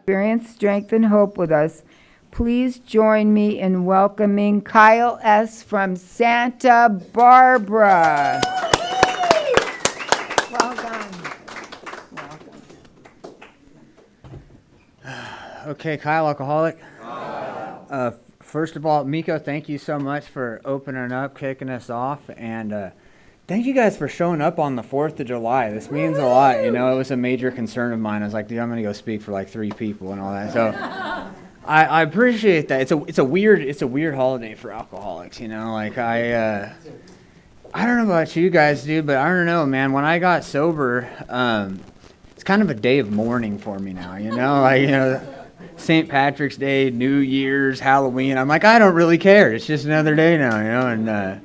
experience, strength, and hope with us. Please join me in welcoming Kyle S. from Santa Barbara. Well done. Okay, Kyle, alcoholic. First of all, Miko, thank you so much for opening up, kicking us off, and thank you guys for showing up on the 4th of July. This means a lot. You know, it was a major concern of mine. I was like, dude, I'm going to go speak for like 3 people and all that. So I appreciate that. It's a weird holiday for alcoholics, you know? Like I don't know about you guys, dude, but I don't know, man. When I got sober, it's kind of a day of mourning for me now, you know? Like, you know, St. Patrick's Day, New Year's, Halloween. I'm like, I don't really care. It's just another day now, you know?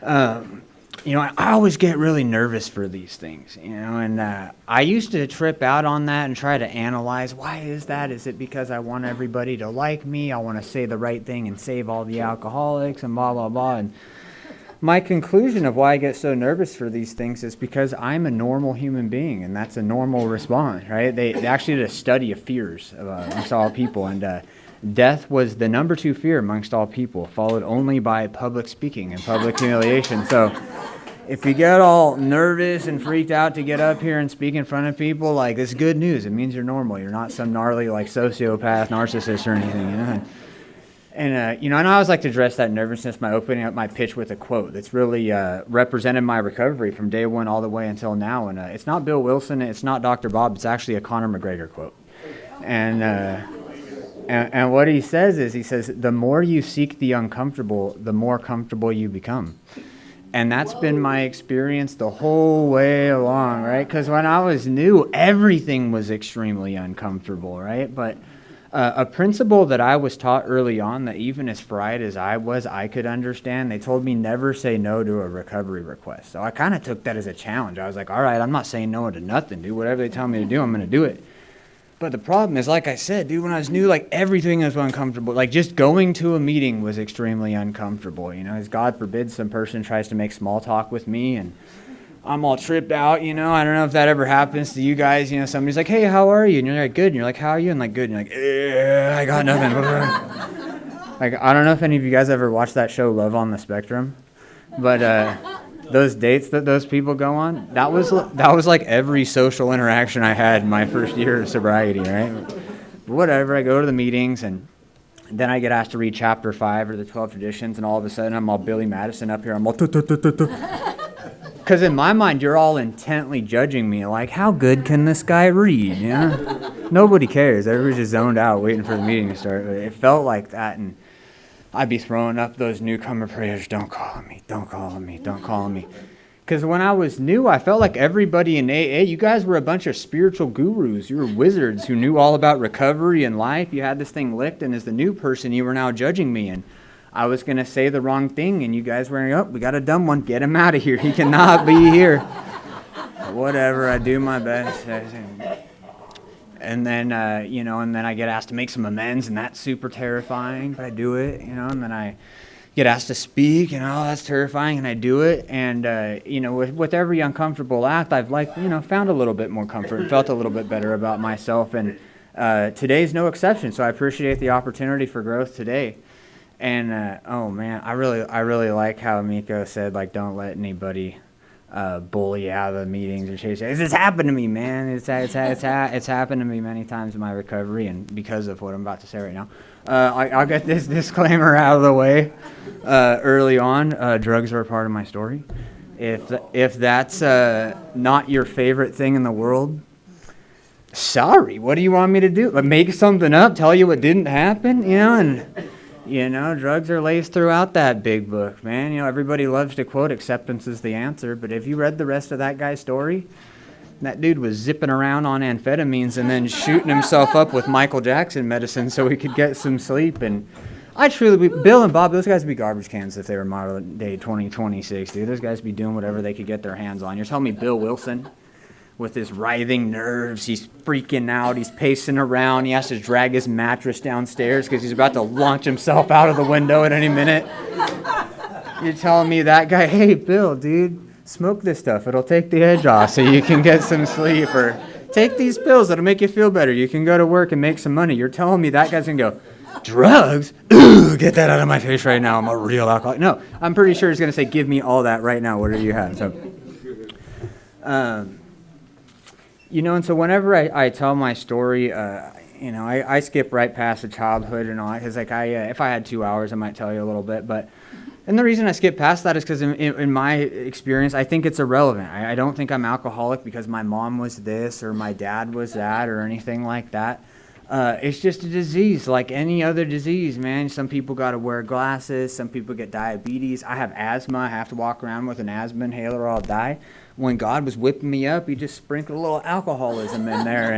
And you know, I always get really nervous for these things, you know, and I used to trip out on that and try to analyze, why is that? Is it because I want everybody to like me? I want to say the right thing and save all the alcoholics and blah, blah, blah. And my conclusion of why I get so nervous for these things is because I'm a normal human being, and that's a normal response, right? They actually did a study of fears amongst all people, and death was the number 2 fear amongst all people, followed only by public speaking and public humiliation. So if you get all nervous and freaked out to get up here and speak in front of people, like, it's good news. It means you're normal. You're not some gnarly, like, sociopath, narcissist, or anything, you know? And you know, I always like to address that nervousness by opening up my pitch with a quote that's really represented my recovery from day one all the way until now. And it's not Bill Wilson, it's not Dr. Bob, it's actually a Conor McGregor quote. And what he says is, he says, the more you seek the uncomfortable, the more comfortable you become. And that's been my experience the whole way along, right? Because when I was new, everything was extremely uncomfortable, right? But a principle that I was taught early on, that even as fried as I was, I could understand. They told me never say no to a recovery request. So I kind of took that as a challenge. I was like, all right, I'm not saying no to nothing, dude. Whatever they tell me to do, I'm going to do it. But the problem is, like I said, dude, when I was new, like, everything was uncomfortable. Like, just going to a meeting was extremely uncomfortable, you know, as God forbid some person tries to make small talk with me and I'm all tripped out, you know. I don't know if that ever happens to you guys. You know, somebody's like, hey, how are you? And you're like, good. And you're like, how are you? And like, good. And you're like, I got nothing. Like, I don't know if any of you guys ever watched that show, Love on the Spectrum. But those dates that those people go on, that was like every social interaction I had in my first year of sobriety, right? But whatever, I go to the meetings, and then I get asked to read chapter 5 or the 12 traditions, and all of a sudden I'm all Billy Madison up here. I'm all because in my mind, you're all intently judging me, like, how good can this guy read, you know? Nobody cares. Everybody's just zoned out waiting for the meeting to start. But it felt like that, and I'd be throwing up those newcomer prayers, don't call on me, don't call on me, don't call on me. Because when I was new, I felt like everybody in AA, you guys were a bunch of spiritual gurus. You were wizards who knew all about recovery and life. You had this thing licked, and as the new person, you were now judging me, and I was going to say the wrong thing, and you guys were like, oh, we got a dumb one. Get him out of here. He cannot be here. Whatever, I do my best. And then, you know, and then I get asked to make some amends, and that's super terrifying, but I do it, you know, and then I get asked to speak, and oh, that's terrifying, and I do it. And, you know, with every uncomfortable act, I've, like, you know, found a little bit more comfort and felt a little bit better about myself. And today's no exception, so I appreciate the opportunity for growth today. And, oh, man, I really like how Miko said, like, don't let anybody bully you out of the meetings or chase you. It's happened to me, man. It's happened to me many times in my recovery, and because of what I'm about to say right now. I'll get this disclaimer out of the way early on. Drugs are a part of my story. If that's not your favorite thing in the world, sorry. What do you want me to do? Make something up? Tell you what didn't happen? You know, and you know, drugs are laced throughout that big book, man. You know, everybody loves to quote acceptance is the answer, but have you read the rest of that guy's story? That dude was zipping around on amphetamines and then shooting himself up with Michael Jackson medicine so he could get some sleep. And I truly, Bill and Bob, those guys would be garbage cans if they were modern day 2026, dude. Those guys would be doing whatever they could get their hands on. You're telling me Bill Wilson, with his writhing nerves, he's freaking out, he's pacing around, he has to drag his mattress downstairs because he's about to launch himself out of the window at any minute. You're telling me that guy, hey, Bill, dude, smoke this stuff. It'll take the edge off so you can get some sleep. Or Take these pills. That'll make you feel better. You can go to work and make some money. You're telling me that guy's going to go, drugs? Ooh, get that out of my face right now. I'm a real alcoholic. No, I'm pretty sure he's going to say, give me all that right now. What do you have? So, and so whenever I tell my story, I skip right past the childhood and all that, because if I had 2 hours, I might tell you a little bit, and the reason I skip past that is because in my experience, I think it's irrelevant. I don't think I'm alcoholic because my mom was this or my dad was that or anything like that. It's just a disease like any other disease, man. Some people got to wear glasses. Some people get diabetes. I have asthma. I have to walk around with an asthma inhaler or I'll die. When God was whipping me up, he just sprinkled a little alcoholism in there.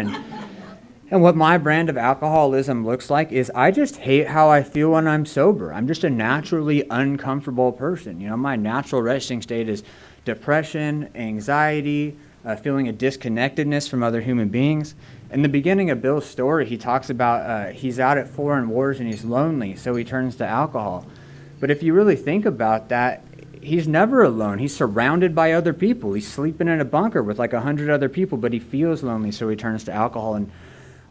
And what my brand of alcoholism looks like is I just hate how I feel when I'm sober. I'm just a naturally uncomfortable person. My natural resting state is depression, anxiety, feeling a disconnectedness from other human beings. In the beginning of Bill's story, he talks about he's out at foreign wars and he's lonely, so he turns to alcohol. But if you really think about that, he's never alone. He's surrounded by other people. He's sleeping in a bunker with like 100 other people, but he feels lonely, so he turns to alcohol. And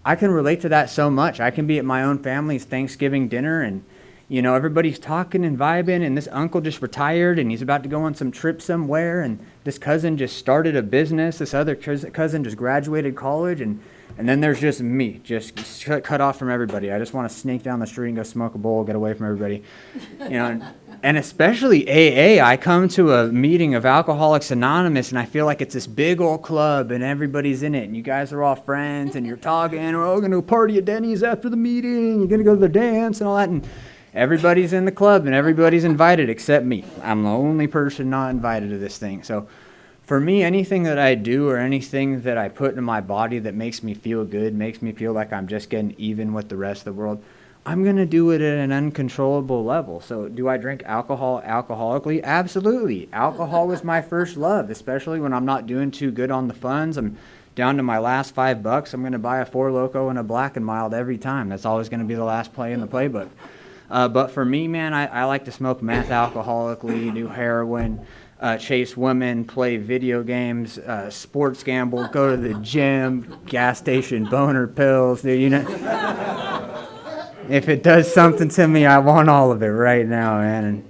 I can relate to that so much. I can be at my own family's Thanksgiving dinner and, everybody's talking and vibing and this uncle just retired and he's about to go on some trip somewhere and this cousin just started a business. This other cousin just graduated college and then there's just me, just cut off from everybody. I just want to sneak down the street and go smoke a bowl, get away from everybody. And especially AA, I come to a meeting of Alcoholics Anonymous and I feel like it's this big old club and everybody's in it and you guys are all friends and you're talking, we're all going to party at Denny's after the meeting, you're going to go to the dance and all that, and everybody's in the club and everybody's invited except me. I'm the only person not invited to this thing. So for me, anything that I do or anything that I put in my body that makes me feel good, makes me feel like I'm just getting even with the rest of the world, I'm going to do it at an uncontrollable level. So do I drink alcohol alcoholically? Absolutely. Alcohol was my first love, especially when I'm not doing too good on the funds. I'm down to my last $5. I'm going to buy a Four Loko and a Black and Mild every time. That's always going to be the last play in the playbook. But for me, man, I like to smoke meth alcoholically, do heroin, chase women, play video games, sports gamble, go to the gym, gas station, boner pills, dude, If it does something to me, I want all of it right now, man.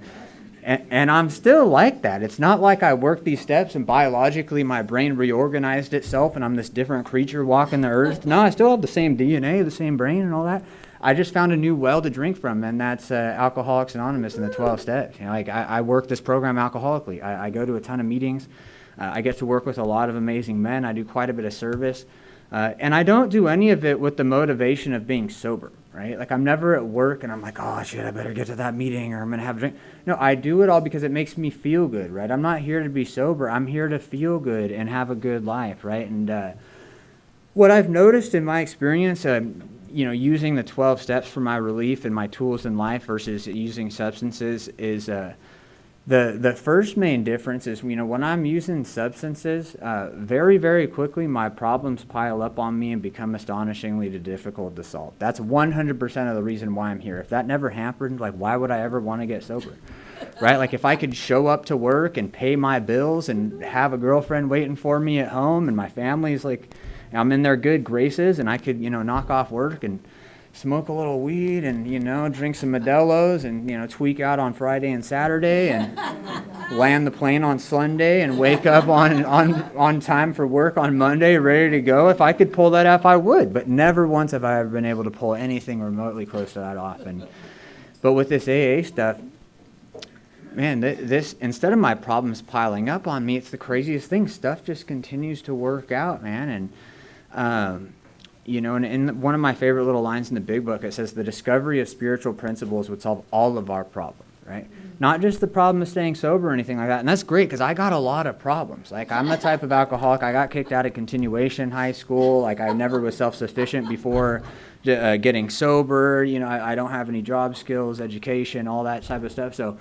And I'm still like that. It's not like I worked these steps and biologically my brain reorganized itself and I'm this different creature walking the earth. No, I still have the same DNA, the same brain and all that. I just found a new well to drink from, and that's Alcoholics Anonymous and the 12 steps. I work this program alcoholically. I go to a ton of meetings. I get to work with a lot of amazing men. I do quite a bit of service. And I don't do any of it with the motivation of being sober, right? Like I'm never at work and I'm like, oh shit, I better get to that meeting or I'm going to have a drink. No, I do it all because it makes me feel good, right? I'm not here to be sober. I'm here to feel good and have a good life, right? And what I've noticed in my experience, using the 12 steps for my relief and my tools in life versus using substances is the first main difference is, when I'm using substances, very, very quickly my problems pile up on me and become astonishingly difficult to solve. That's 100% of the reason why I'm here. If that never happened, why would I ever want to get sober? Right? Like if I could show up to work and pay my bills and have a girlfriend waiting for me at home and my family's I'm in their good graces and I could, knock off work and smoke a little weed and, drink some Modelo's and, tweak out on Friday and Saturday and land the plane on Sunday and wake up on time for work on Monday, ready to go. If I could pull that off, I would. But never once have I ever been able to pull anything remotely close to that off. But with this AA stuff, man, this instead of my problems piling up on me, it's the craziest thing. Stuff just continues to work out, man. And and in one of my favorite little lines in the big book, it says the discovery of spiritual principles would solve all of our problems, right? Not just the problem of staying sober or anything like that. And that's great because I got a lot of problems. I'm the type of alcoholic, I got kicked out of continuation high school. I never was self-sufficient before getting sober. I don't have any job skills, education, all that type of stuff. So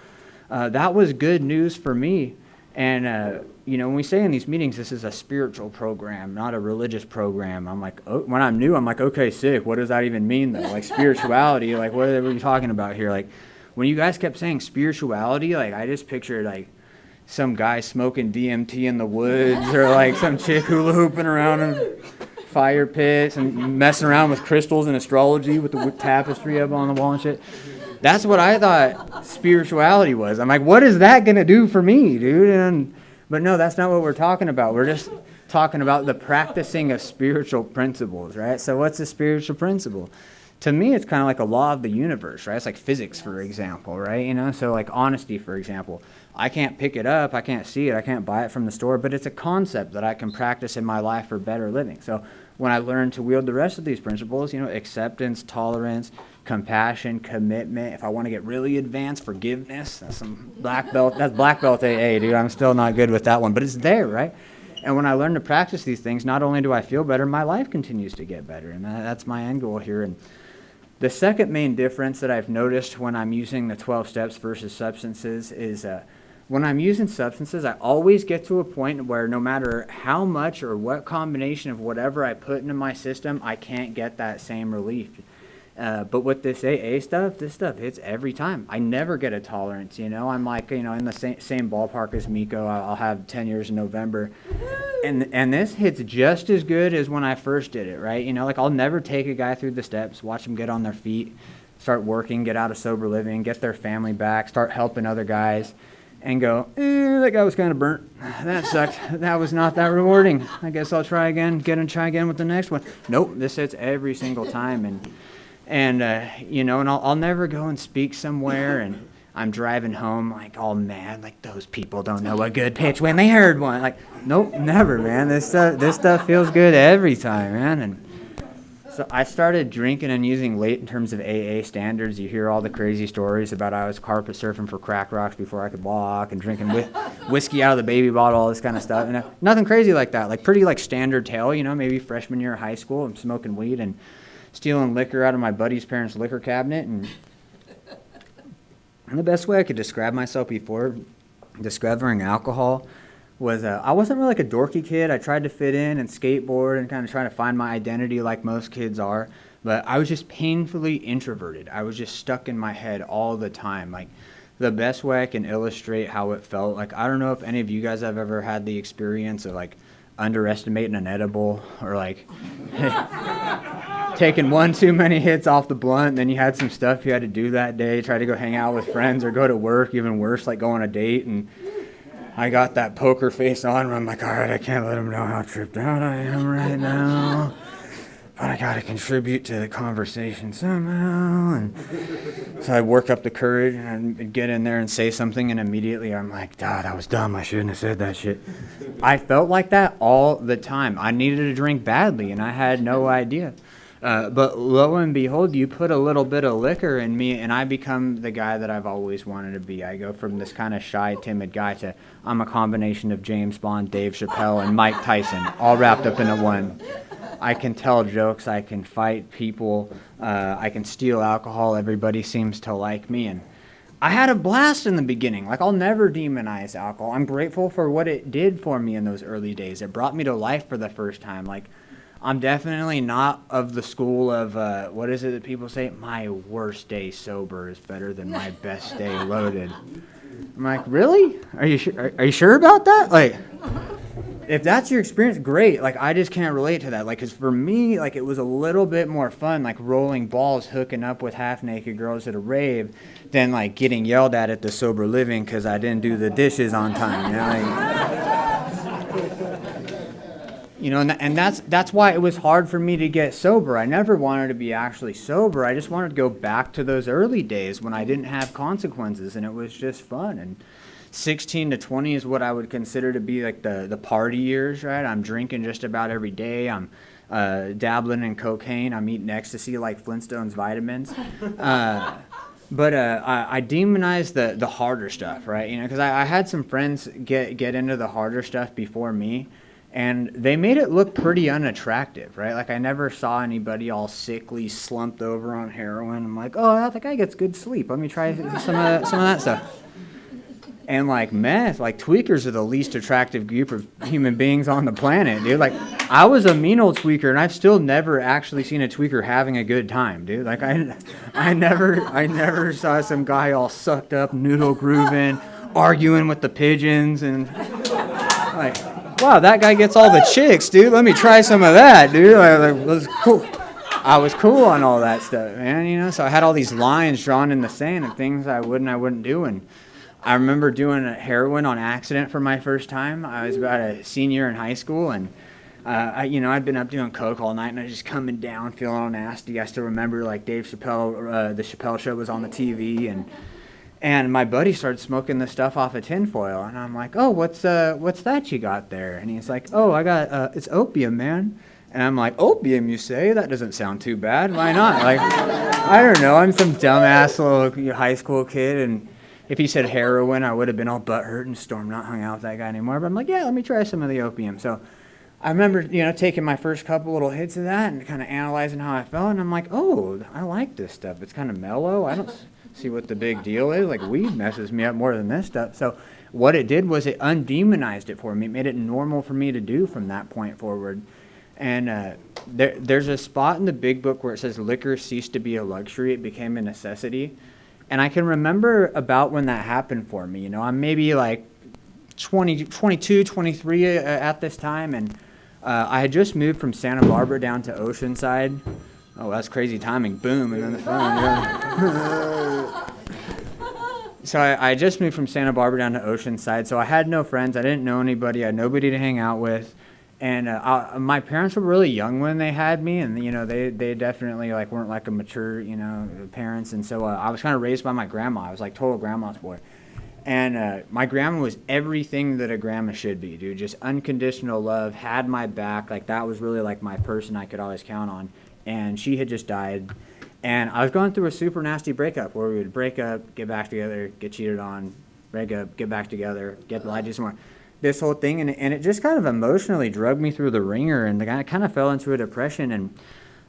that was good news for me. And, when we say in these meetings, this is a spiritual program, not a religious program. I'm like, when I'm new, I'm like, okay, sick. What does that even mean, though? Spirituality, what are we talking about here? When you guys kept saying spirituality, I just pictured, some guy smoking DMT in the woods or, some chick hula hooping around and fire pits and messing around with crystals and astrology with the tapestry up on the wall and shit. That's what I thought spirituality was. I'm like, what is that going to do for me, dude? But no, that's not what we're talking about. We're just talking about the practicing of spiritual principles, right? So what's a spiritual principle? To me, it's kind of like a law of the universe, right? It's like physics, for example, right? You know, so like honesty, for example. I can't pick it up, I can't see it, I can't buy it from the store, but it's a concept that I can practice in my life for better living. So when I learn to wield the rest of these principles, you know, acceptance, tolerance, compassion, commitment, if I want to get really advanced, forgiveness, that's some black belt, that's black belt AA, dude. I'm still not good with that one, but it's there, right? And when I learn to practice these things, not only do I feel better, my life continues to get better, and that's my end goal here. And the second main difference that I've noticed when I'm using the 12 steps versus substances is when I'm using substances, I always get to a point where no matter how much or what combination of whatever I put into my system, I can't get that same relief. But with this AA stuff, this stuff hits every time. I never get a tolerance, you know. I'm like, you know, in the same ballpark as Miko. I'll have 10 years in November. And this hits just as good as when I first did it, right? You know, like I'll never take a guy through the steps, watch them get on their feet, start working, get out of sober living, get their family back, start helping other guys, and go, that guy was kind of burnt. That sucked. That was not that rewarding. I guess I'll try again, try again with the next one. Nope, this hits every single time. And you know, and I'll never go and speak somewhere, and I'm driving home like all mad, like those people don't know a good pitch when they heard one. Like, nope, never, man. This stuff feels good every time, man. And so I started drinking and using late in terms of AA standards. You hear all the crazy stories about I was carpet surfing for crack rocks before I could walk, and drinking whiskey out of the baby bottle, all this kind of stuff. And nothing crazy like that. Like pretty like standard tale, you know, maybe freshman year of high school. I'm smoking weed and stealing liquor out of my buddy's parents' liquor cabinet. And the best way I could describe myself before discovering alcohol was I wasn't really like a dorky kid. I tried to fit in and skateboard and kind of try to find my identity like most kids are. But I was just painfully introverted. I was just stuck in my head all the time. Like the best way I can illustrate how it felt, like I don't know if any of you guys have ever had the experience of like underestimating an edible or like taking one too many hits off the blunt, then you had some stuff you had to do that day, try to go hang out with friends or go to work, even worse, like go on a date, and I got that poker face on where I'm like, all right, I can't let them know how tripped out I am right now, but I gotta contribute to the conversation somehow. And so I work up the courage and get in there and say something, and immediately I'm like, that was dumb, I shouldn't have said that shit. I felt like that all the time. I needed a drink badly, and I had no idea. But lo and behold, you put a little bit of liquor in me, and I become the guy that I've always wanted to be. I go from this kind of shy, timid guy to I'm a combination of James Bond, Dave Chappelle, and Mike Tyson, all wrapped up into one. I can tell jokes, I can fight people, I can steal alcohol, everybody seems to like me, and I had a blast in the beginning. Like, I'll never demonize alcohol. I'm grateful for what it did for me in those early days. It brought me to life for the first time. Like, I'm definitely not of the school of, what is it that people say? My worst day sober is better than my best day loaded. I'm like, really? Are you sure about that? Like, if that's your experience, great. Like, I just can't relate to that. Like, because for me, like, it was a little bit more fun, like rolling balls, hooking up with half-naked girls at a rave, than like getting yelled at the sober living because I didn't do the dishes on time. You know, like, and that's why it was hard for me to get sober. I never wanted to be actually sober. I just wanted to go back to those early days when I didn't have consequences, and it was just fun. And 16 to 20 is what I would consider to be like the party years, right? I'm drinking just about every day. I'm dabbling in cocaine. I'm eating ecstasy like Flintstones vitamins. But I demonize the harder stuff, right? You know, because I had some friends get into the harder stuff before me, and they made it look pretty unattractive, right? Like, I never saw anybody all sickly, slumped over on heroin. I'm like, oh, that guy gets good sleep. Let me try some of that stuff. And like meth, like tweakers are the least attractive group of human beings on the planet, dude. Like, I was a mean old tweaker, and I've still never actually seen a tweaker having a good time, dude. Like, I never saw some guy all sucked up, noodle grooving, arguing with the pigeons, and like, wow, that guy gets all the chicks, dude. Let me try some of that, dude. It was cool. I was cool on all that stuff, man, you know. So I had all these lines drawn in the sand of things I wouldn't do. And I remember doing heroin on accident for my first time. I was about a senior in high school, and I'd been up doing coke all night, and I was just coming down, feeling all nasty. I still remember, like, Dave Chappelle, the Chappelle Show was on the TV, and my buddy started smoking the stuff off of tinfoil, and I'm like, oh, what's that you got there? And he's like, oh, I got it's opium, man. And I'm like, opium, you say? That doesn't sound too bad. Why not? Like, I don't know. I'm some dumbass little high school kid, and if he said heroin, I would have been all butthurt and stormed not hung out with that guy anymore. But I'm like, yeah, let me try some of the opium. So I remember, taking my first couple little hits of that and kind of analyzing how I felt, and I'm like, oh, I like this stuff. It's kind of mellow. I don't see what the big deal is. Like, weed messes me up more than this stuff. So what it did was it undemonized it for me. It made it normal for me to do from that point forward. And there's a spot in the big book where it says liquor ceased to be a luxury, it became a necessity. And I can remember about when that happened for me. I'm maybe like 22, 23 at this time, and I had just moved from Santa Barbara down to Oceanside. Oh, that's crazy timing. Boom, and then the phone. Yeah. So I just moved from Santa Barbara down to Oceanside, so I had no friends. I didn't know anybody. I had nobody to hang out with. And my parents were really young when they had me, and they definitely weren't like a mature parents, and so I was kind of raised by my grandma. I was like total grandma's boy, and my grandma was everything that a grandma should be, dude. Just unconditional love, had my back. Like, that was really like my person I could always count on. And she had just died, and I was going through a super nasty breakup where we would break up, get back together, get cheated on, break up, get back together, get lied to some more. This whole thing, and it just kind of emotionally drug me through the ringer, and I kind of fell into a depression. And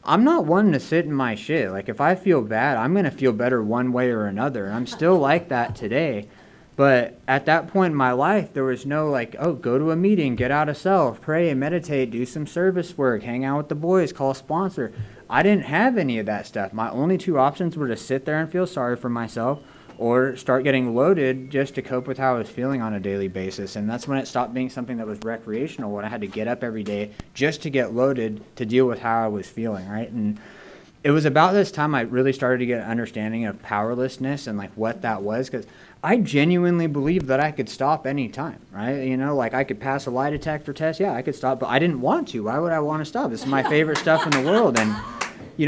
I'm not one to sit in my shit. Like, if I feel bad, I'm going to feel better one way or another. And I'm still like that today. But at that point in my life, there was no go to a meeting, get out of self, pray, meditate, do some service work, hang out with the boys, call a sponsor. I didn't have any of that stuff. My only two options were to sit there and feel sorry for myself, or start getting loaded just to cope with how I was feeling on a daily basis. And that's when it stopped being something that was recreational, when I had to get up every day just to get loaded to deal with how I was feeling, right? And it was about this time I really started to get an understanding of powerlessness and what that was, because I genuinely believed that I could stop any time, right? I could pass a lie detector test, yeah, I could stop, but I didn't want to. Why would I want to stop? This is my favorite stuff in the world. And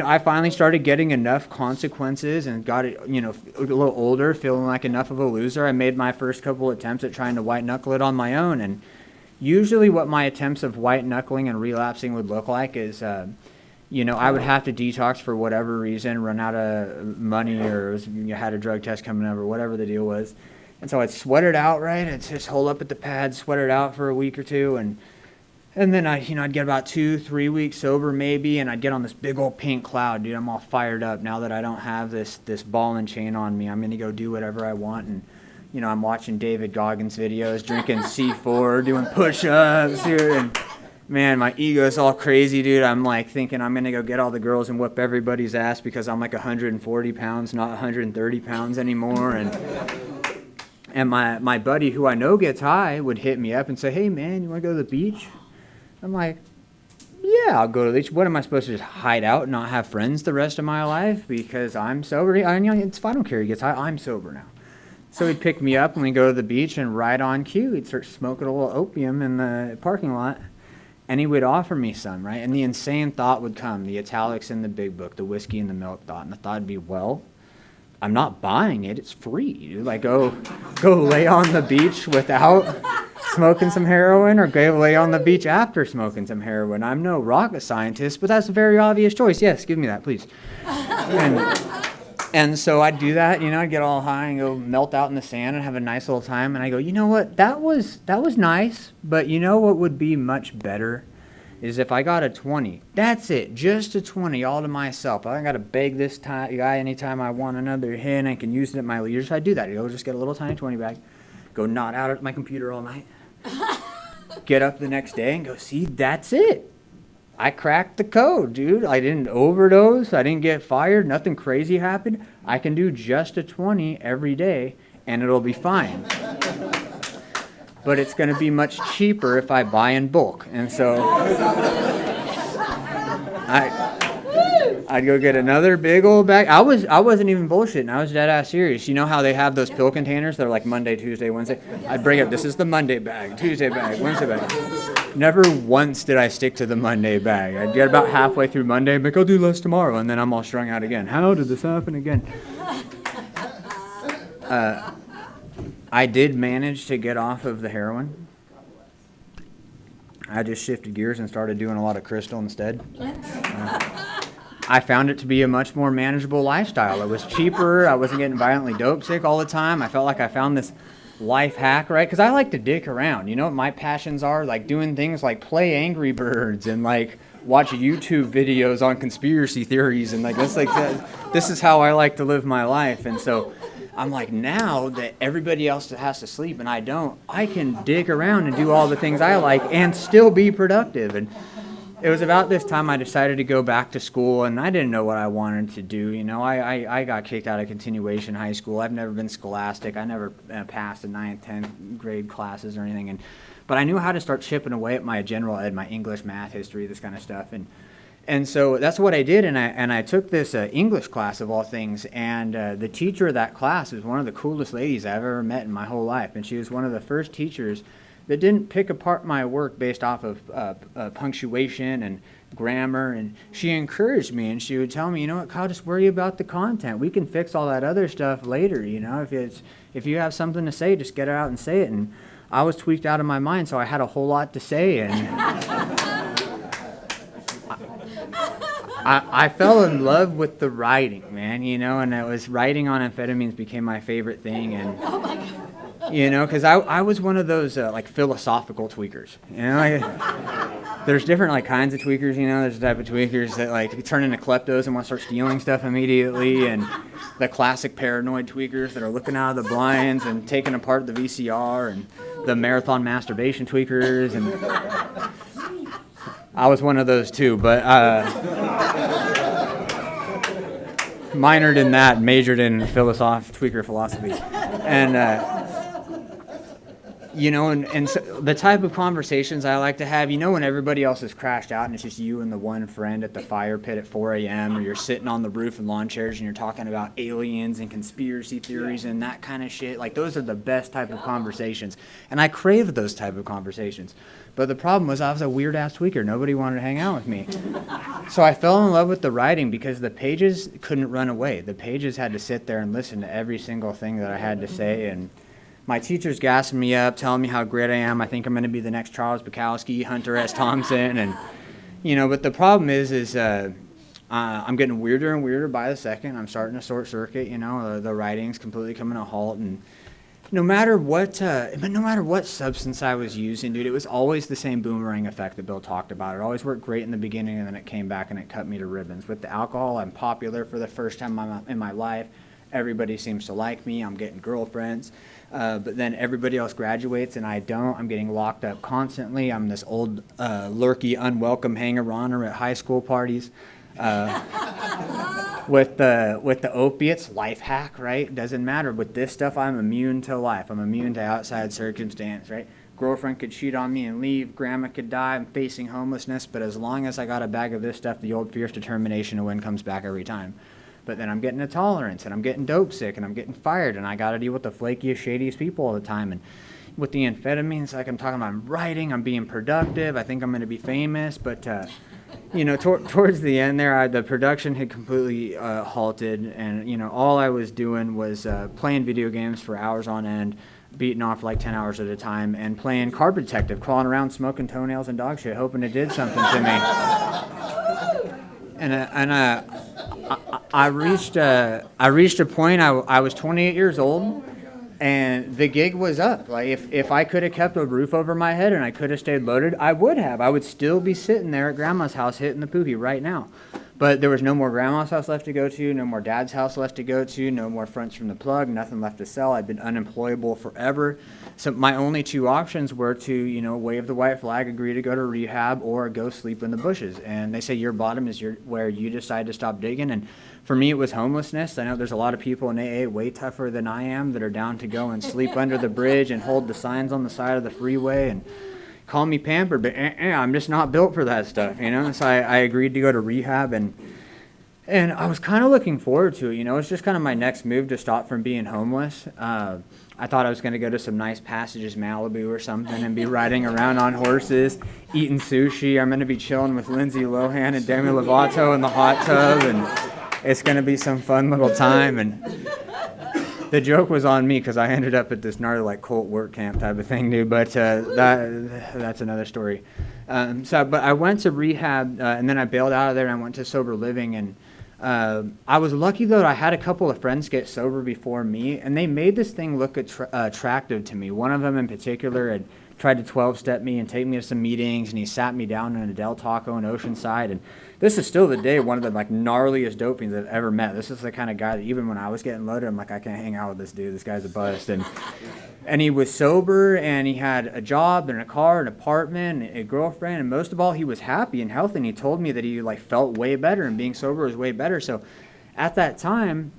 I finally started getting enough consequences and got it, a little older, feeling like enough of a loser. I made my first couple attempts at trying to white knuckle it on my own. And usually what my attempts of white knuckling and relapsing would look like is, I would have to detox for whatever reason, run out of money, or had a drug test coming up, or whatever the deal was. And so I'd sweat it out, right? I'd just hold up at the pad, sweat it out for a week or two, and then I'd get about 2-3 weeks sober maybe, and I'd get on this big old pink cloud, dude. I'm all fired up now that I don't have this ball and chain on me. I'm gonna go do whatever I want, and I'm watching David Goggins videos, drinking C4, doing push-ups, dude, and man, my ego's all crazy, dude. I'm thinking I'm gonna go get all the girls and whip everybody's ass because I'm 140 pounds, not 130 pounds anymore, and my buddy, who I know gets high, would hit me up and say, hey man, you wanna go to the beach? I'm like, yeah, I'll go to the beach. What am I supposed to just hide out and not have friends the rest of my life because I'm sober? It's fine, I don't care. He gets high. I'm sober now. So he'd pick me up and we'd go to the beach, and right on cue, he'd start smoking a little opium in the parking lot, and he would offer me some, right? And the insane thought would come, the italics in the big book, the whiskey and the milk thought. And the thought would be, well, I'm not buying it. It's free, dude. Go lay on the beach without smoking some heroin, or go lay on the beach after smoking some heroin. I'm no rocket scientist, but that's a very obvious choice. Yes, give me that, please. And so I'd do that, I'd get all high and go melt out in the sand and have a nice little time. And I go, you know what? That was nice, but what would be much better is if I got a 20. That's it, just a 20 all to myself. I got to beg this guy anytime I want another hit, and I can use it at my leisure. So I do that. Just get a little tiny 20 bag, go not out at my computer all night, get up the next day and go, see, that's it. I cracked the code, dude. I didn't overdose. I didn't get fired. Nothing crazy happened. I can do just a 20 every day, and it'll be fine. but it's going to be much cheaper if I buy in bulk. And so I'd go get another big old bag. I wasn't even bullshitting. I was dead ass serious. You know how they have those pill containers that are like Monday, Tuesday, Wednesday? I'd bring up, this is the Monday bag, Tuesday bag, Wednesday bag. Never once did I stick to the Monday bag. I'd get about halfway through Monday, and be like, I'll do less tomorrow, and then I'm all strung out again. How did this happen again? I did manage to get off of the heroin. I just shifted gears and started doing a lot of crystal instead. I found it to be a much more manageable lifestyle. It was cheaper. I wasn't getting violently dope sick all the time. I felt like I found this life hack, right? Because I like to dick around. You know what my passions are? Like doing things like play Angry Birds and like watch YouTube videos on conspiracy theories and like this is how I like to live my life. And so I'm like, now that everybody else has to sleep and I don't, I can dig around and do all the things I like and still be productive. And it was about this time I decided to go back to school, and I didn't know what I wanted to do. You know, I got kicked out of continuation high school. I've never been scholastic. I never passed the 9th, 10th grade classes or anything. But I knew how to start chipping away at my general ed, my English, math, history, this kind of stuff. And so that's what I did, and I took this English class of all things, and the teacher of that class was one of the coolest ladies I've ever met in my whole life, and she was one of the first teachers that didn't pick apart my work based off of punctuation and grammar, and she encouraged me, and she would tell me, you know what, Kyle, just worry about the content. We can fix all that other stuff later, you know. If you have something to say, just get it out and say it. And I was tweaked out of my mind, so I had a whole lot to say, and I fell in love with the writing, man, you know, and it was writing on amphetamines became my favorite thing, and you know, because I was one of those like philosophical tweakers, you know, like, there's different like kinds of tweakers, you know. There's the type of tweakers that like turn into kleptos and want to start stealing stuff immediately, and the classic paranoid tweakers that are looking out of the blinds and taking apart the VCR, and the marathon masturbation tweakers, and I was one of those too, but minored in that, majored in tweaker philosophy, and you know, and so the type of conversations I like to have, you know, when everybody else has crashed out and it's just you and the one friend at the fire pit at 4 a.m. or you're sitting on the roof in lawn chairs and you're talking about aliens and conspiracy theories and that kind of shit. Like, those are the best type of conversations. And I crave those type of conversations. But the problem was I was a weird-ass tweaker. Nobody wanted to hang out with me. So I fell in love with the writing because the pages couldn't run away. The pages had to sit there and listen to every single thing that I had to say, and my teacher's gassing me up, telling me how great I am. I think I'm going to be the next Charles Bukowski, Hunter S. Thompson, and you know. But the problem is I'm getting weirder and weirder by the second. I'm starting to short circuit. You know, the writing's completely coming to a halt, and no matter what substance I was using, dude, it was always the same boomerang effect that Bill talked about. It always worked great in the beginning, and then it came back and it cut me to ribbons. With the alcohol, I'm popular for the first time in my life. Everybody seems to like me. I'm getting girlfriends. But then everybody else graduates and I don't. I'm getting locked up constantly. I'm this old, lurky, unwelcome hanger-oner at high school parties. With the opiates, life hack, right? Doesn't matter. With this stuff, I'm immune to life. I'm immune to outside circumstance, right? Girlfriend could cheat on me and leave. Grandma could die. I'm facing homelessness. But as long as I got a bag of this stuff, the old fierce determination to win comes back every time. But then I'm getting a tolerance, and I'm getting dope sick, and I'm getting fired, and I got to deal with the flakiest, shadiest people all the time. And with the amphetamines, like I'm talking about, I'm writing, I'm being productive, I think I'm going to be famous. But, you know, towards the end there, the production had completely halted, and, you know, all I was doing was playing video games for hours on end, beating off like 10 hours at a time, and playing Carpet Detective, crawling around smoking toenails and dog shit, hoping it did something to me. I reached a point. I was 28 years old, and the gig was up. Like if I could have kept a roof over my head and I could have stayed loaded, I would have. I would still be sitting there at Grandma's house hitting the pookie right now. But there was no more grandma's house left to go to, no more dad's house left to go to, no more fronts from the plug, nothing left to sell. I'd been unemployable forever. So my only two options were to, wave the white flag, agree to go to rehab, or go sleep in the bushes. And they say your bottom is where you decide to stop digging. And for me, it was homelessness. I know there's a lot of people in AA way tougher than I am that are down to go and sleep under the bridge and hold the signs on the side of the freeway and call me pampered, but I'm just not built for that stuff, So I agreed to go to rehab, and I was kind of looking forward to it. It's just kind of my next move to stop from being homeless. I thought I was going to go to some nice Passages Malibu or something and be riding around on horses, eating sushi. I'm going to be chilling with Lindsay Lohan and Demi Lovato in the hot tub, and it's going to be some fun little time. And the joke was on me because I ended up at this gnarly cult work camp type of thing, dude. But that's another story. But I went to rehab, and then I bailed out of there and I went to sober living. And I was lucky though. I had a couple of friends get sober before me, and they made this thing look attractive to me. One of them in particular had tried to 12-step me and take me to some meetings, and he sat me down in a Del Taco in Oceanside. And this is still the day one of the gnarliest dope fiends I've ever met. This is the kind of guy that even when I was getting loaded, I'm like, I can't hang out with this dude. This guy's a bust. And he was sober, and he had a job and a car, an apartment, a girlfriend, and most of all, he was happy and healthy. And he told me that he felt way better, and being sober was way better. So at that time,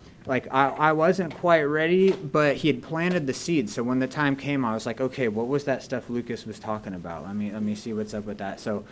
I wasn't quite ready, but he had planted the seed. So when the time came, I was like, okay, what was that stuff Lucas was talking about? Let me see what's up with that. So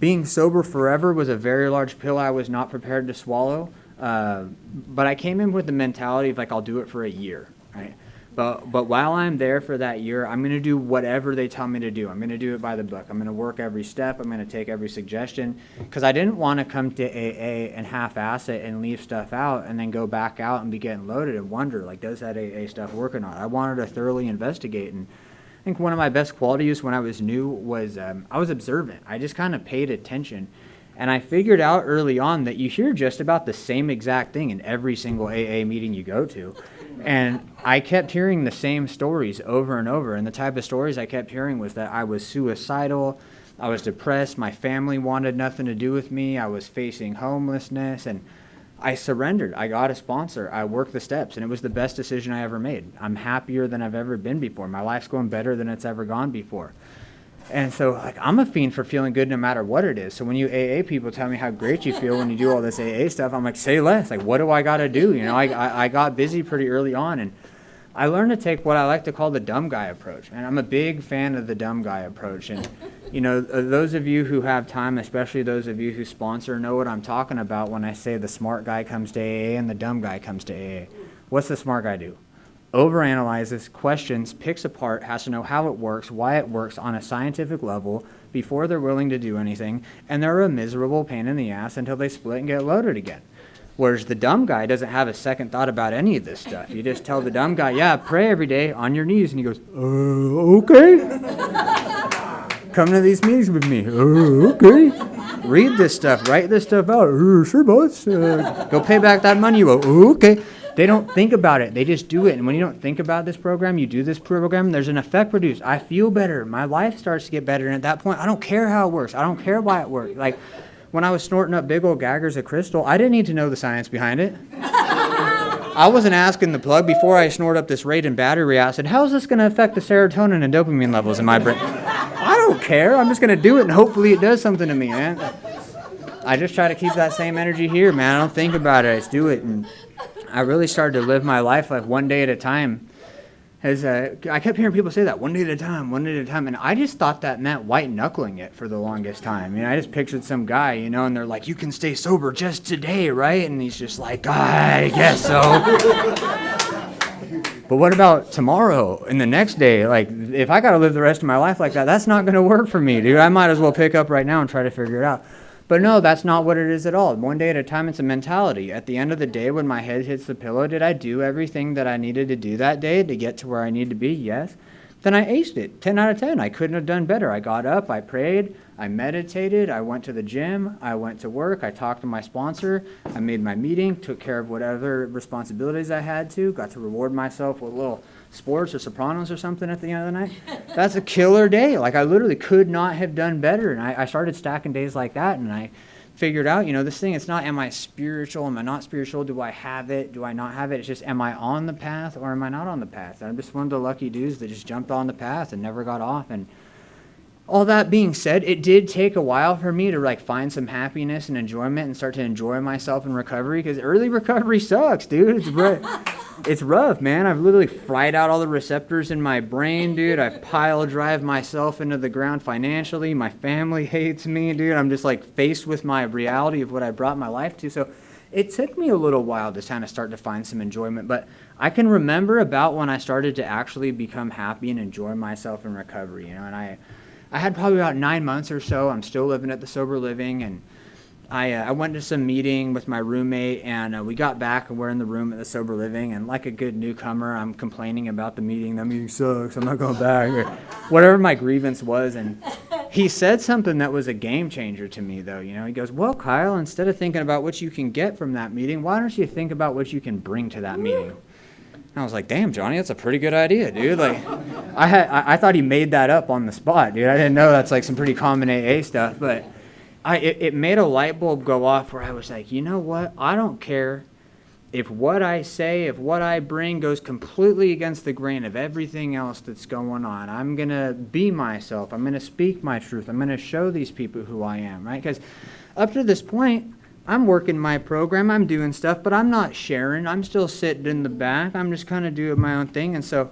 being sober forever was a very large pill I was not prepared to swallow. But I came in with the mentality of I'll do it for a year, right? But while I'm there for that year, I'm going to do whatever they tell me to do. I'm going to do it by the book. I'm going to work every step. I'm going to take every suggestion, because I didn't want to come to AA and half-ass it and leave stuff out and then go back out and be getting loaded and wonder, does that AA stuff work or not? I wanted to thoroughly investigate. And I think one of my best qualities when I was new was I was observant. I just kind of paid attention. And I figured out early on that you hear just about the same exact thing in every single AA meeting you go to. And I kept hearing the same stories over and over. And the type of stories I kept hearing was that I was suicidal, I was depressed, my family wanted nothing to do with me, I was facing homelessness, and I surrendered. I got a sponsor. I worked the steps, and it was the best decision I ever made. I'm happier than I've ever been before. My life's going better than it's ever gone before. And so I'm a fiend for feeling good no matter what it is. So when you AA people tell me how great you feel when you do all this AA stuff, I'm like, say less. What do I got to do? I got busy pretty early on, and I learned to take what I like to call the dumb guy approach. And I'm a big fan of the dumb guy approach. And, those of you who have time, especially those of you who sponsor, know what I'm talking about when I say the smart guy comes to AA and the dumb guy comes to AA. What's the smart guy do? Overanalyzes, questions, picks apart, has to know how it works, why it works on a scientific level before they're willing to do anything, and they're a miserable pain in the ass until they split and get loaded again. Whereas the dumb guy doesn't have a second thought about any of this stuff. You just tell the dumb guy, yeah, pray every day on your knees, and he goes, okay. Come to these meetings with me. Okay. Read this stuff, write this stuff out. Sure, boss. Go pay back that money you owe. Okay. They don't think about it. They just do it. And when you don't think about this program, you do this program, there's an effect produced. I feel better. My life starts to get better. And at that point, I don't care how it works. I don't care why it works. When I was snorting up big old gaggers of crystal, I didn't need to know the science behind it. I wasn't asking the plug before I snort up this Raiden battery acid, how's this going to affect the serotonin and dopamine levels in my brain? I don't care. I'm just going to do it, and hopefully it does something to me, man. I just try to keep that same energy here, man. I don't think about it. I just do it. And I really started to live my life one day at a time. I kept hearing people say that, one day at a time, one day at a time. And I just thought that meant white knuckling it for the longest time. I just pictured some guy, and they're like, you can stay sober just today, right? And he's just like, I guess so. But what about tomorrow and the next day? If I got to live the rest of my life like that, that's not going to work for me, dude. I might as well pick up right now and try to figure it out. But no, that's not what it is at all. One day at a time, it's a mentality. At the end of the day, when my head hits the pillow, did I do everything that I needed to do that day to get to where I need to be? Yes. Then I aced it. 10 out of 10. I couldn't have done better. I got up, I prayed, I meditated, I went to the gym, I went to work, I talked to my sponsor, I made my meeting, took care of whatever responsibilities I had to, got to reward myself with a little sports or Sopranos or something at the end of the night. That's a killer day. I literally could not have done better. And I started stacking days like that, and I figured out, this thing, it's not, am I spiritual? Am I not spiritual? Do I have it? Do I not have it? It's just, am I on the path or am I not on the path? And I'm just one of the lucky dudes that just jumped on the path and never got off. And all that being said, it did take a while for me to find some happiness and enjoyment and start to enjoy myself in recovery, because early recovery sucks, dude. It's rough, man. I've literally fried out all the receptors in my brain, dude. I've pile drive myself into the ground financially. My family hates me, dude. I'm just faced with my reality of what I brought my life to. So it took me a little while to kind of start to find some enjoyment, but I can remember about when I started to actually become happy and enjoy myself in recovery, and I had probably about 9 months or so. I'm still living at the sober living, and I went to some meeting with my roommate, and we got back, and we're in the room at the sober living, and like a good newcomer, I'm complaining about the meeting. That meeting sucks. I'm not going back, or whatever my grievance was. And he said something that was a game changer to me, though. He goes, well, Kyle, instead of thinking about what you can get from that meeting, why don't you think about what you can bring to that meeting? And I was like, damn, Johnny, that's a pretty good idea, dude. I thought he made that up on the spot, dude. I didn't know that's some pretty common AA stuff, but it made a light bulb go off where I was like, you know what? I don't care if what I say, if what I bring goes completely against the grain of everything else that's going on. I'm going to be myself. I'm going to speak my truth. I'm going to show these people who I am, right? Because up to this point, I'm working my program, I'm doing stuff, but I'm not sharing. I'm still sitting in the back. I'm just kind of doing my own thing. And so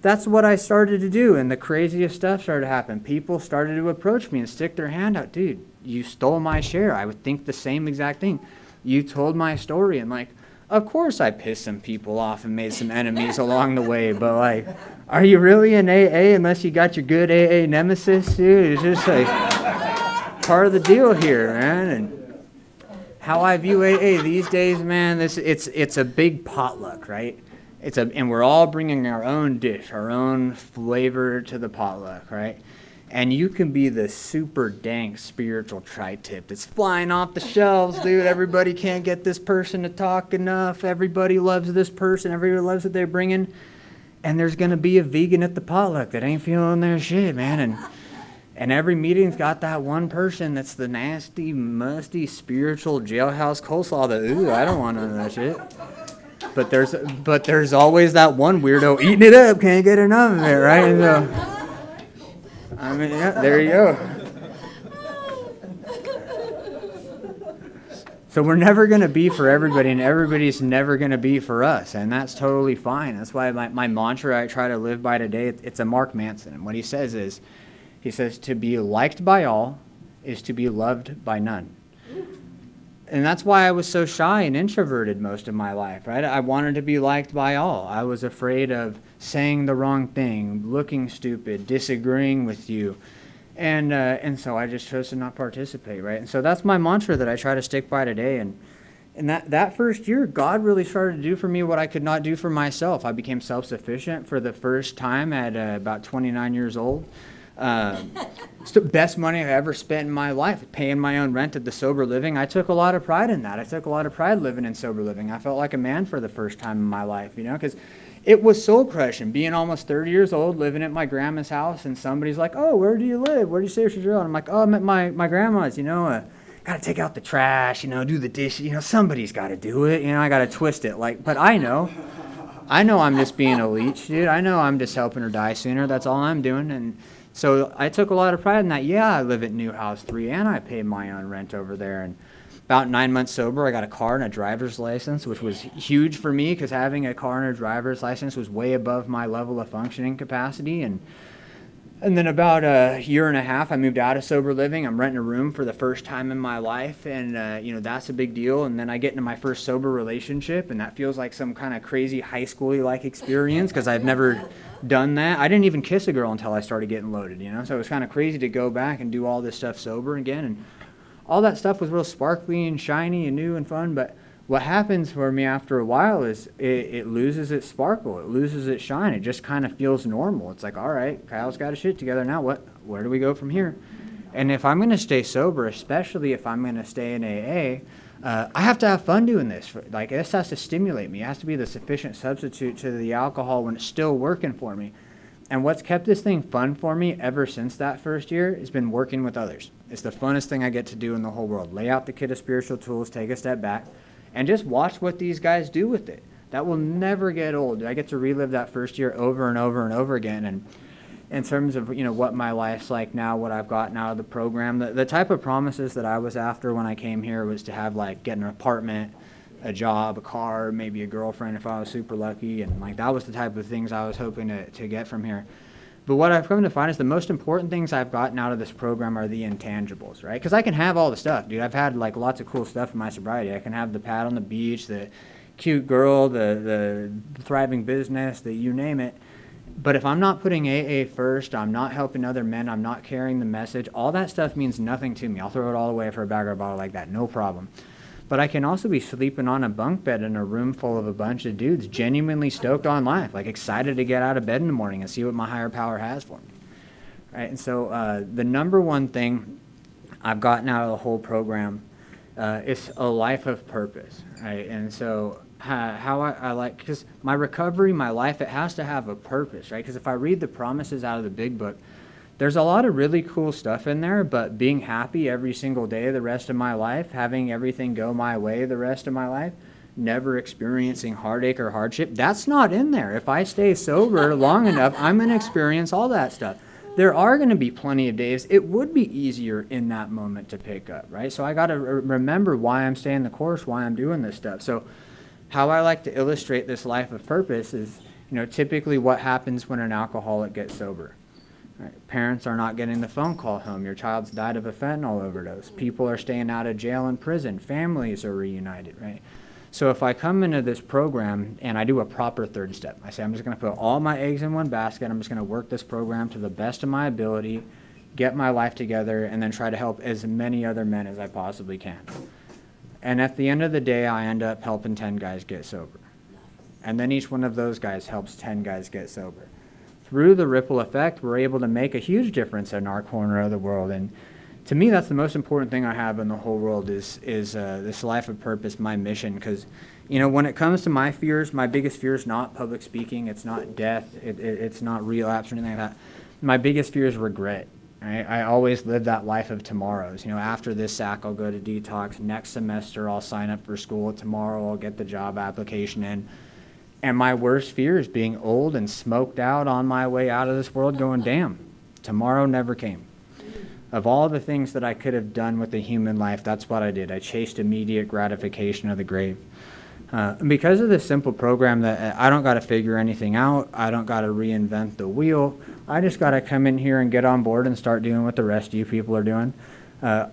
that's what I started to do, and the craziest stuff started to happen. People started to approach me and stick their hand out. Dude, you stole my share. I would think the same exact thing. You told my story, and of course I pissed some people off and made some enemies along the way, but are you really in AA unless you got your good AA nemesis, dude? It's just part of the deal here, man. And how I view AA these days, man, it's a big potluck, right? And we're all bringing our own dish, our own flavor to the potluck, right? And you can be the super dank spiritual tri-tip that's flying off the shelves, dude. Everybody can't get this person to talk enough. Everybody loves this person. Everybody loves what they're bringing. And there's going to be a vegan at the potluck that ain't feeling their shit, man. And every meeting's got that one person that's the nasty, musty, spiritual jailhouse coleslaw that, ooh, I don't want none of that shit. But there's always that one weirdo eating it up, can't get enough of it, right? And so, yeah, there you go. So we're never going to be for everybody, and everybody's never going to be for us, and that's totally fine. That's why my mantra I try to live by today, it's a Mark Manson. And what he says is, to be liked by all is to be loved by none. And that's why I was so shy and introverted most of my life, right? I wanted to be liked by all. I was afraid of saying the wrong thing, looking stupid, disagreeing with you. And so I just chose to not participate, right? And so that's my mantra that I try to stick by today. And that first year, God really started to do for me what I could not do for myself. I became self-sufficient for the first time at about 29 years old. It's the best money I've ever spent in my life, paying my own rent at the sober living. I took a lot of pride in that. I took a lot of pride living in sober living. I felt like a man for the first time in my life, because it was soul crushing, being almost 30 years old, living at my grandma's house, and somebody's like, oh, where do you live? Where do you say you're drill? And I'm like, oh, I'm at my grandma's, got to take out the trash, do the dishes, somebody's got to do it, I got to twist it, but I know I'm just being a leech, dude. I know I'm just helping her die sooner. That's all I'm doing. And so I took a lot of pride in that. Yeah, I live at New House 3, and I pay my own rent over there. And about 9 months sober, I got a car and a driver's license, which was huge for me because having a car and a driver's license was way above my level of functioning capacity. And then about a year and a half, I moved out of sober living. I'm renting a room for the first time in my life, and that's a big deal. And then I get into my first sober relationship, and that feels like some kind of crazy high school-y experience because I've never done that. I didn't even kiss a girl until I started getting loaded, so it was kind of crazy to go back and do all this stuff sober again. And all that stuff was real sparkly and shiny and new and fun, but what happens for me after a while is it loses its sparkle. It loses its shine. It just kind of feels normal. It's like, all right, Kyle's got his shit together now. Where do we go from here? And if I'm going to stay sober, especially if I'm going to stay in AA, I have to have fun doing this. This has to stimulate me. It has to be the sufficient substitute to the alcohol when it's still working for me. And what's kept this thing fun for me ever since that first year has been working with others. It's the funnest thing I get to do in the whole world. Lay out the kit of spiritual tools, take a step back, and just watch what these guys do with it. That will never get old. I get to relive that first year over and over and over again. And in terms of, what my life's like now, what I've gotten out of the program, the type of promises that I was after when I came here was to have, get an apartment, a job, a car, maybe a girlfriend if I was super lucky. And, that was the type of things I was hoping to get from here. But what I've come to find is the most important things I've gotten out of this program are the intangibles, right? Because I can have all the stuff, dude. I've had, lots of cool stuff in my sobriety. I can have the pad on the beach, the cute girl, the thriving business, you name it. But if I'm not putting AA first, I'm not helping other men, I'm not carrying the message, all that stuff means nothing to me. I'll throw it all away for a bag or a bottle like that, no problem. But I can also be sleeping on a bunk bed in a room full of a bunch of dudes genuinely stoked on life, excited to get out of bed in the morning and see what my higher power has for me. Right? And so the number one thing I've gotten out of the whole program is a life of purpose. Right? And so how I like, because my recovery, my life, it has to have a purpose, right? Because if I read the promises out of the big book, there's a lot of really cool stuff in there, but being happy every single day the rest of my life, having everything go my way the rest of my life, never experiencing heartache or hardship, that's not in there. If I stay sober long enough, I'm going to experience all that stuff. There are going to be plenty of days it would be easier in that moment to pick up, right? So I got to remember why I'm staying the course, why I'm doing this stuff. So how I like to illustrate this life of purpose is, typically what happens when an alcoholic gets sober. Right. Parents are not getting the phone call home. Your child's died of a fentanyl overdose. People are staying out of jail and prison. Families are reunited, right? So if I come into this program and I do a proper third step, I say I'm just going to put all my eggs in one basket. I'm just going to work this program to the best of my ability, get my life together, and then try to help as many other men as I possibly can. And at the end of the day, I end up helping 10 guys get sober. And then each one of those guys helps 10 guys get sober. Through the ripple effect, we're able to make a huge difference in our corner of the world. And to me, that's the most important thing I have in the whole world is this life of purpose, my mission. Because, when it comes to my fears, my biggest fear is not public speaking. It's not death. It's not relapse or anything like that. My biggest fear is regret. Right? I always live that life of tomorrows. After this SAC, I'll go to detox. Next semester, I'll sign up for school. Tomorrow, I'll get the job application in. And my worst fear is being old and smoked out on my way out of this world going, damn, tomorrow never came. Of all the things that I could have done with a human life, that's what I did. I chased immediate gratification of the grave. And because of this simple program that I don't got to figure anything out, I don't got to reinvent the wheel, I just got to come in here and get on board and start doing what the rest of you people are doing.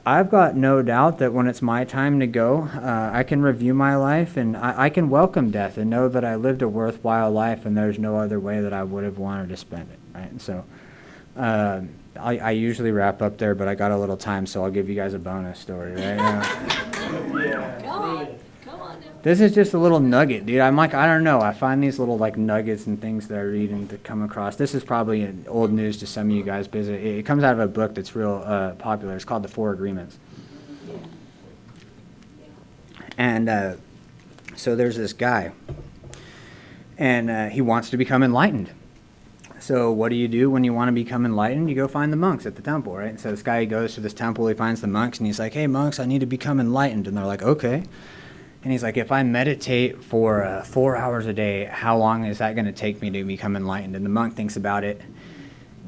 I've got no doubt that when it's my time to go, I can review my life and I can welcome death and know that I lived a worthwhile life and there's no other way that I would have wanted to spend it, right? And so I usually wrap up there, but I got a little time, so I'll give you guys a bonus story, right? Come on now. This is just a little nugget, dude. I'm I don't know. I find these little nuggets and things that I read and to come across. This is probably old news to some of you guys, but it comes out of a book that's real popular. It's called The Four Agreements. And so there's this guy, and he wants to become enlightened. So what do you do when you want to become enlightened? You go find the monks at the temple, right? And so this guy goes to this temple, he finds the monks, and he's like, hey, monks, I need to become enlightened. And they're like, okay. And he's like, if I meditate for 4 hours a day, how long is that going to take me to become enlightened? And the monk thinks about it.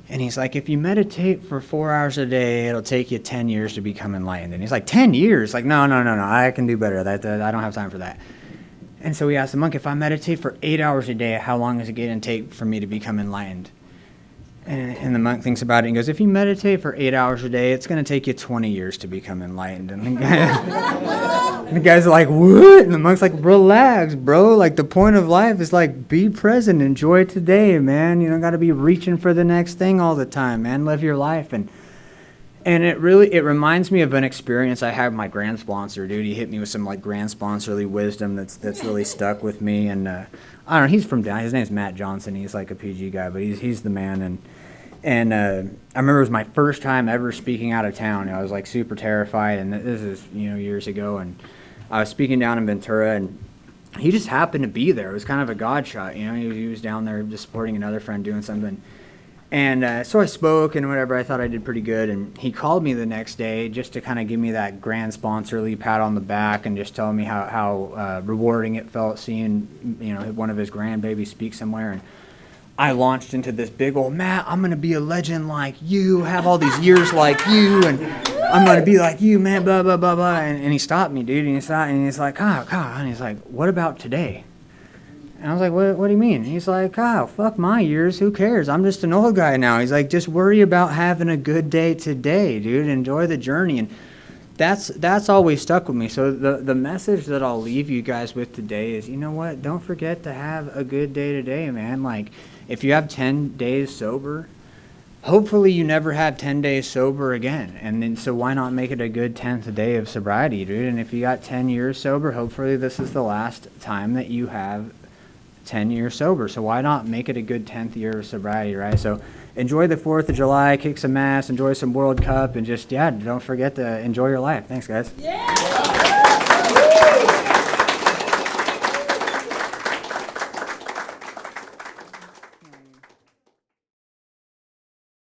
And he's like, if you meditate for 4 hours a day, it'll take you 10 years to become enlightened. And he's like, 10 years? Like, no, I can do better. I don't have time for that. And so he asked the monk, if I meditate for 8 hours a day, how long is it going to take for me to become enlightened? And the monk thinks about it and goes, if you meditate for 8 hours a day, it's going to take you 20 years to become enlightened. And the guy's like, what? And the monk's like, relax, bro. Like, the point of life is, be present. Enjoy today, man. You don't got to be reaching for the next thing all the time, man. Live your life. And it reminds me of an experience I had with my grand sponsor, dude. He hit me with some, grand sponsorly wisdom that's really stuck with me. And I don't know, he's from down. His name's Matt Johnson. He's a PG guy, but he's the man. And I remember it was my first time ever speaking out of town. I was super terrified, and this is years ago. And I was speaking down in Ventura, and he just happened to be there. It was kind of a God shot, He was down there just supporting another friend doing something. And so I spoke and whatever. I thought I did pretty good. And he called me the next day just to kind of give me that grand sponsorly pat on the back and just tell me how rewarding it felt seeing, you know, one of his grandbabies speak somewhere. And I launched into this big old, Matt, I'm going to be a legend like you, have all these years like you, and I'm going to be like you, man, blah, blah, blah, blah. And he stopped me, dude, and he's like, Kyle, and he's like, what about today? And I was like, what do you mean? And he's like, Kyle, fuck my years, who cares? I'm just an old guy now. He's like, just worry about having a good day today, dude, enjoy the journey. And that's always stuck with me. So the message that I'll leave you guys with today is, you know what, don't forget to have a good day today, man. Like, if you have 10 days sober, hopefully you never have 10 days sober again. And then so why not make it a good 10th day of sobriety, dude? And if you got 10 years sober, hopefully this is the last time that you have 10 years sober. So why not make it a good 10th year of sobriety, right? So enjoy the 4th of July, kick some ass, enjoy some World Cup, and just, yeah, don't forget to enjoy your life. Thanks, guys. Yeah.